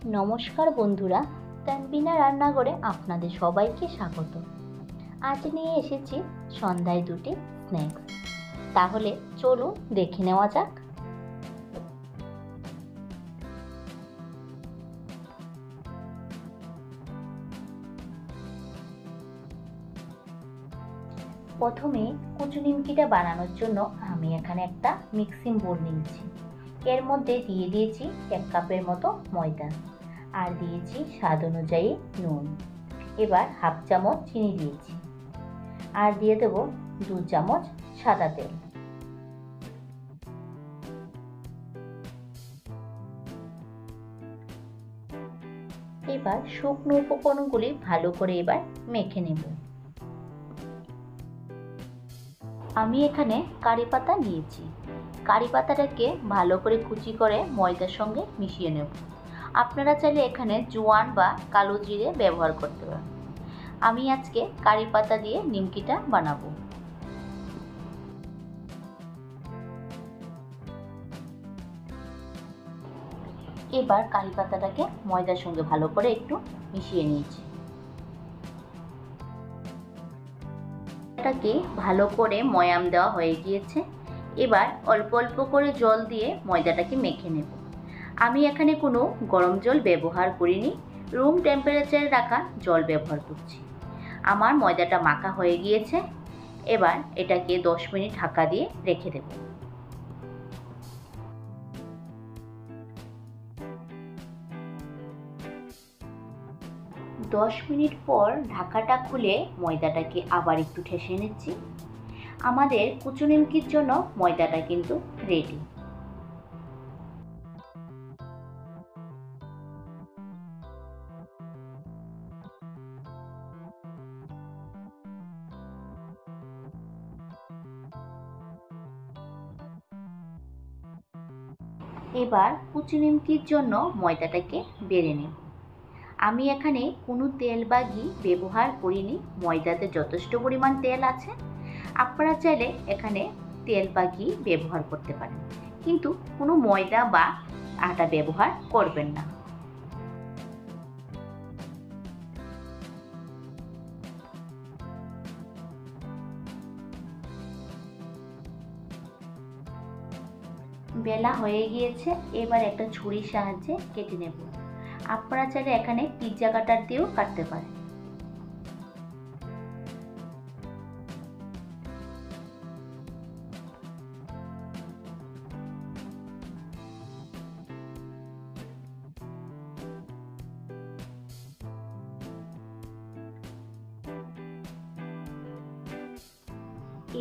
নমস্কার বন্ধুরা, তানবিনা রান্নাঘরে আপনাদের সবাইকে স্বাগত। আজ নিয়ে এসেছি সন্ধ্যায় দুটি স্ন্যাক্স। তাহলে চলুন দেখে নেওয়া যাক। প্রথমে কুচু নিমকিটা বানানোর জন্য আমি এখানে একটা মিক্সিং বোল নিয়েছি। এর মধ্যে দিয়ে দিয়েছি 1 কাপের মতো ময়দা, আর দিয়েছি স্বাদ অনুযায়ী নুন। এবার হাফ চামচ চিনি দিয়েছি, আর দিয়ে দেব 2 চামচ সাদা তেল। এবার শুকনো উপকরণগুলি ভালো করে এবার মেখে নেব। আমি এখানে কারি পাতা নিয়েছি। কারি পাতাটাকে ভালো করে কুচি করে ময়দার সঙ্গে মিশিয়ে নেব। আপনারা চাইলে এখানে জোয়ান বা কালো জিরে ব্যবহার করতে পারেন। আমি আজকে কারি পাতা দিয়ে নিমকিটা বানাবো। এবার কারি পাতাটাকে ময়দার সঙ্গে ভালো করে একটু মিশিয়ে নিয়েছি। এটাকে ভালো করে ময়াম দেওয়া হয়ে গিয়েছে। এবার অল্প অল্প করে জল দিয়ে ময়দাটাকে মেখে নেব। আমি এখানে কোনো গরম জল ব্যবহার করিনি, রুম টেম্পারেচারে রাখা জল ব্যবহার করছি। আমার ময়দাটা মাখা হয়ে গিয়েছে। এবার এটাকে 10 মিনিট ঢাকা দিয়ে রেখে দেব। 10 মিনিট পর ঢাকাটা খুলে ময়দাটাকে আবার একটু ঠেসে নিচ্ছি। আমাদের কুচু নিমকির জন্য ময়দাটা কিন্তু রেডি। এবার কুচু নিমকির জন্য ময়দাটাকে বেলে নেব। আমি এখানে কোনো তেল বা ঘি ব্যবহার করিনি, ময়দাতে যথেষ্ট পরিমাণ তেল আছে। আপনারা চাইলে এখানে তেল বা ঘি ব্যবহার করতে পারেন, কিন্তু কোনো ময়দা বা আটা ব্যবহার করবেন না। বেলা হয়ে গিয়েছে। এবার একটা ছুরির সাহায্যে কেটে নেব। আপনারা চাইলে এখানে পিৎজা কাটার দিয়েও কাটতে পারেন।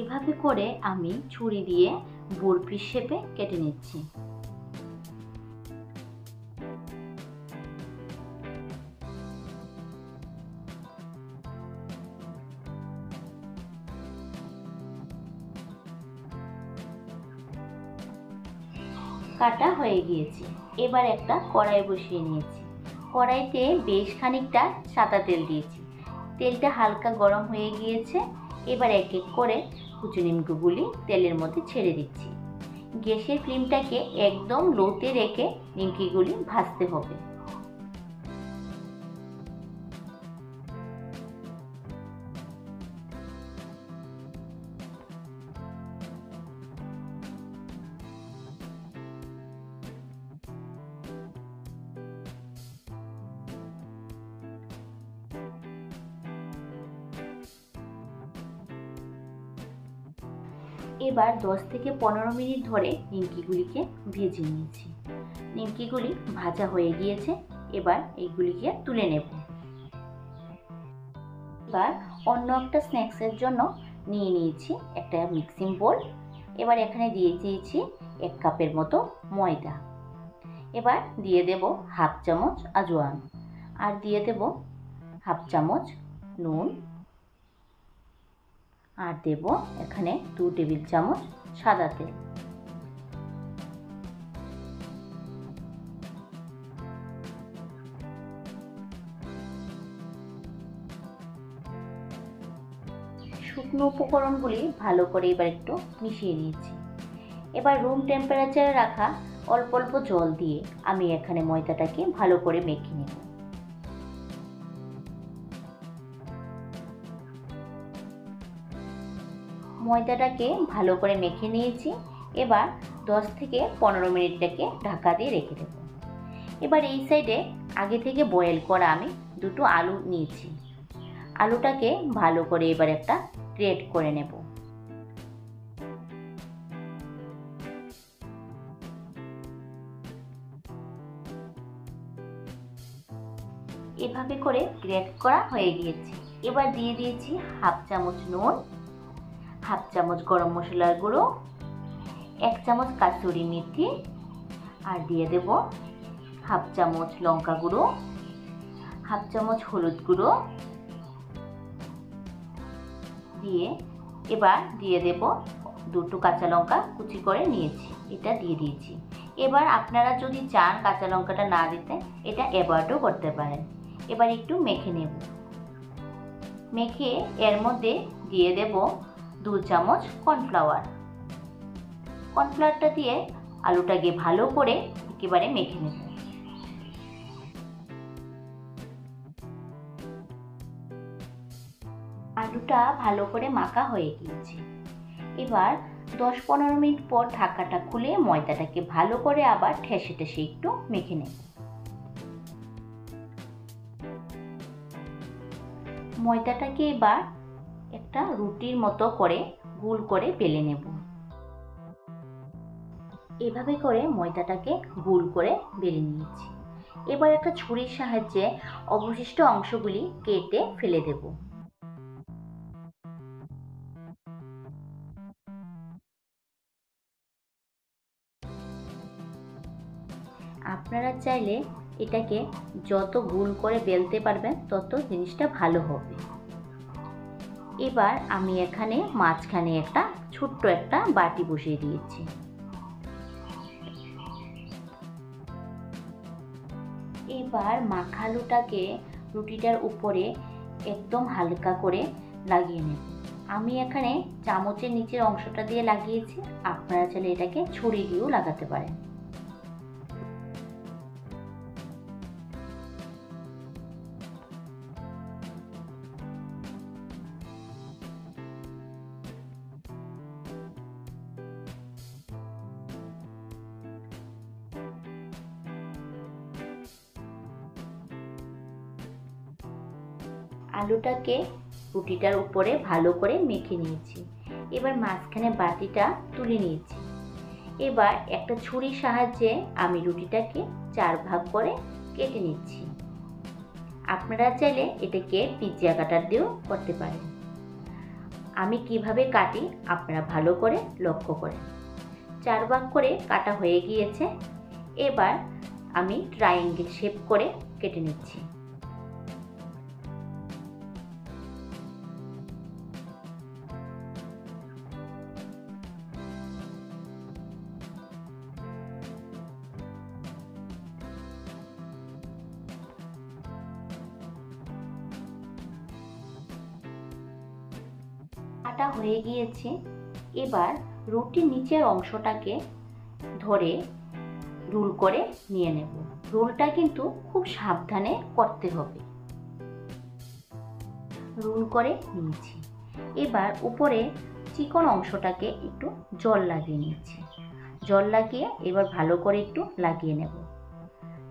এভাবে করে আমি ছুরি দিয়ে গোল পিস শেপে কেটে নিচ্ছি। কাটা হয়ে গিয়েছে। এবার একটা কড়াই বসিয়ে নিয়েছি। কড়াইতে বেশ খানিকটা সাদা তেল দিয়েছি। তেলটা হালকা গরম হয়ে গিয়েছে। এবার এক এক করে কুচু নিমকিগুলি তেলের মধ্যে ছেড়ে দিচ্ছি। গ্যাসের ফ্লেমটাকে একদম লোতে রেখে নিমকিগুলি ভাজতে হবে। এবার 10 থেকে 15 মিনিট ধরে নিমকিগুলিকে ভেজে নিয়েছি। নিমকিগুলি ভাজা হয়ে গিয়েছে। এবার এইগুলিকে তুলে নেব। এবার অন্য একটা স্ন্যাক্সের জন্য নিয়ে নিয়েছি একটা মিক্সিং বোল। এবার এখানে দিয়ে দিয়েছি 1 কাপের মতো ময়দা। এবার দিয়ে দেব হাফ চামচ আজওয়ান, আর দিয়ে দেব হাফ চামচ নুন, আর দেব এখানে 2 টেবিল চামচ সাদা তেল। শুকনো উপকরণগুলি ভালো করে এবার একটু মিশিয়ে নিয়েছি। এবার রুম টেম্পারেচারে রাখা অল্প অল্প জল দিয়ে আমি এখানে ময়দাটাকে ভালো করে মেখে নেব। ময়দাটাকে ভালো করে মেখে নিয়েছি। এবার 10 থেকে 15 মিনিটটাকে ঢাকা দিয়ে রেখে দেব। এবার এই সাইডে আগে থেকে বয়েল করা আমি দুটো আলু নিয়েছি। আলুটাকে ভালো করে এবার একটা গ্রেট করে নেব। এভাবে করে গ্রেট করা হয়ে গিয়েছে। এবার দিয়ে দিয়েছি হাফ চামচ নুন, হাফ চামচ গরম মশলার গুঁড়ো, 1 চামচ কাসুরি মেথি, আর দিয়ে দেব হাফ চামচ লঙ্কা গুঁড়ো, হাফ চামচ হলুদ গুঁড়ো দিয়ে এবার দিয়ে দেব দুটো কাঁচা লঙ্কা কুচি করে নিয়েছি, এটা দিয়ে দিয়েছি। এবার আপনারা যদি চান কাঁচা লঙ্কাটা না দিতে এটা অ্যাভয়েডও করতে পারেন। এবার একটু মেখে নেব। মেখে এর মধ্যে দিয়ে দেব 2 চামচ কর্নফ্লাওয়ার। কর্নফ্লাওয়ারটা দিয়ে আলুটাকে ভালো করে একেবারে মেখে নেব। আলুটা ভালো করে মাখা হয়ে গিয়েছে। এবার 10-15 মিনিট পর ঢাকাটা খুলে ময়দাটাকে ভালো করে আবার ঠেসে ঠেসে একটু মেখে নেব। ময়দাটাকে এবার একটা রুটির মতো করে গোল করে বেলে নেব। এভাবে করে ময়দাটাকে গোল করে বেলে নিয়েছি। এবার একটা ছুরির সাহায্যে অবশিষ্ট অংশগুলি কেটে ফেলে দেব। আপনারা চাইলে এটাকে যত গোল করে বেলতে পারবেন তত জিনিসটা ভালো হবে। এবার আমি এখানে মাঝখানে একটা ছোট্ট একটা বাটি বসিয়ে দিয়েছি। এবার মাখা আলুটাকে রুটিটার উপরে একদম হালকা করে লাগিয়ে নেব। আমি এখানে চামচের নিচের অংশটা দিয়ে লাগিয়েছি, আপনারা চাইলে এটাকে ছুরি দিয়েও লাগাতে পারেন। আলুটাকে রুটিটার উপরে ভালো করে মেখে নিয়েছি। এবার মাঝখানে বাটিটা তুলে নিয়েছি। এবার একটা ছুরির সাহায্যে আমি রুটিটাকে 4 ভাগ করে কেটে নিচ্ছি। আপনারা চাইলে এটাকে পিজ্জা কাটার দিয়েও করতে পারেন। আমি কিভাবে কাটি আপনারা ভালো করে লক্ষ্য করেন। 4 ভাগ করে কাটা হয়ে গিয়েছে। এবার আমি ট্রায়াঙ্গেল শেপ করে কেটে নিচ্ছি। কাটা হয়ে গিয়েছে। এবার রুটির নিচের অংশটাকে ধরে রোল করে নিয়ে নেব। রোলটা কিন্তু খুব সাবধানে করতে হবে। রোল করে নিয়েছি। এবার উপরে চিকন অংশটাকে একটু জল লাগিয়ে নিয়েছি। জল লাগিয়ে এবার ভালো করে একটু লাগিয়ে নেব,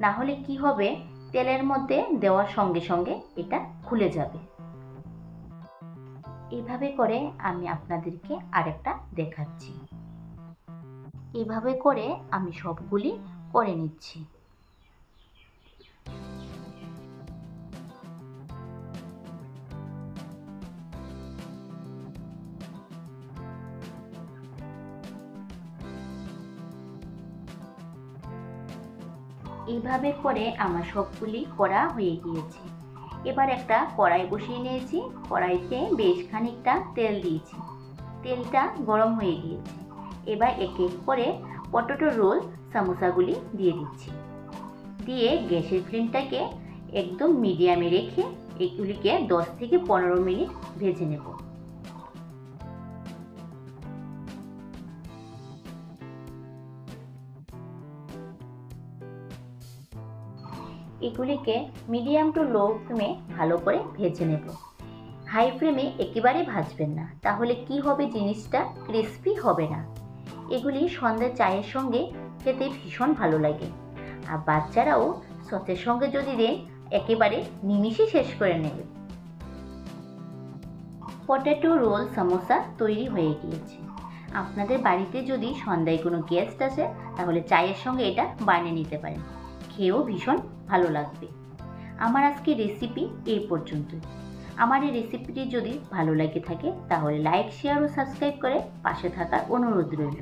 না হলে কি হবে তেলের মধ্যে দেওয়ার সঙ্গে সঙ্গে এটা খুলে যাবে। এভাবে করে আমি আপনাদেরকে আরেকটা দেখাচ্ছি। এভাবে করে আমি সবগুলি করে নিচ্ছি। এইভাবে করে আমার সবগুলি করা হয়ে গিয়েছে। এবার একটা কড়াই বসিয়ে নিয়েছি। কড়াইতে বেশ খানিকটা তেল দিয়েছি। তেলটা গরম হয়ে গিয়েছে। এবার এক এক করে পটেটো রোল সামোসাগুলি দিয়ে দিচ্ছি। দিয়ে গ্যাসের ফ্লেমটাকে একদম মিডিয়ামে রেখে এগুলিকে 10 থেকে 15 মিনিট ভেজে নেব। এগুলিকে মিডিয়াম টু লো ফ্লেমে ভালো করে ভেজে নেব। হাই ফ্লেমে একেবারে ভাজবেন না, তাহলে কি হবে, জিনিসটা ক্রিস্পি হবে না। এগুলি সন্ধ্যার চায়ের সঙ্গে খেতে ভীষণ ভালো লাগে, আর বাচ্চারাও সসের সঙ্গে যদি দেন একেবারে নিমিষে শেষ করে নেবে। পটেটো রোল সমোসা তৈরি হয়ে গিয়েছে। আপনাদের বাড়িতে যদি সন্ধ্যায় কোনো গেস্ট আসে তাহলে চায়ের সঙ্গে এটা বানিয়ে নিতে পারেন, খেয়েও ভীষণ ভালো লাগবে। আমার আজকে রেসিপি এই পর্যন্তই। আমার এই রেসিপিটি যদি ভালো লাগে থাকে তাহলে লাইক, শেয়ার ও সাবস্ক্রাইব করে পাশে থাকার অনুরোধ রইল।